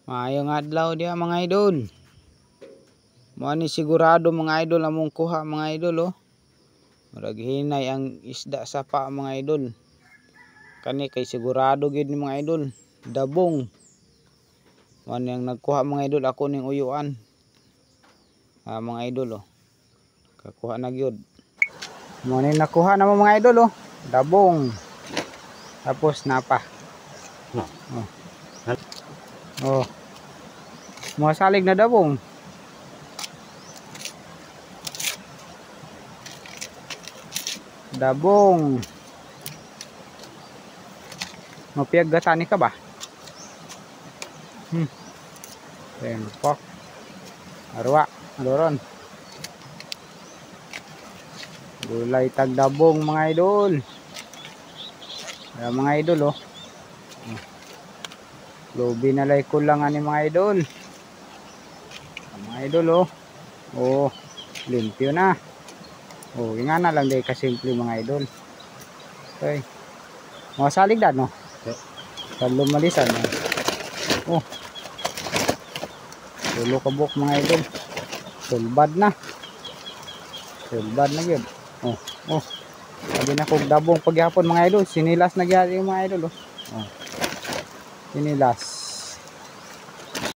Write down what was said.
Maayong adlaw diha mga idol. Mo ni sigurado mga idol among kuha mga idol oh. Murag hinay ang isda sa pa mga idol. Kani kay sigurado gid ni mga idol. Dabong. Mo ni ang nagkuha mga idol ako ning uyuan. Mga idol oh. Kakuha na gyud. Mo ni nakuha na mga idol oh. Dabong. Tapos napa. Oh. Masalig na dabong. Dabong. Mapiyag gatani ka ba? Tempak. Arwa, adoron. Gulay tag dabong mga idol. Mga idol oh. Lobi na lay kulang ani mga idol. Mga idol oh. Oh, limpyo na. Oh, nga na lang day kasimple mga idol. Okay. Mga salig dad no. Kalau malisan. Oh. Tulo ka buok mga idol. Sulbad na. Sulbad na gyud. Oh, oh. Sabi na kog dabong paghapon mga idol, sinilas na gyud mga idol oh. Oh. Sinilas.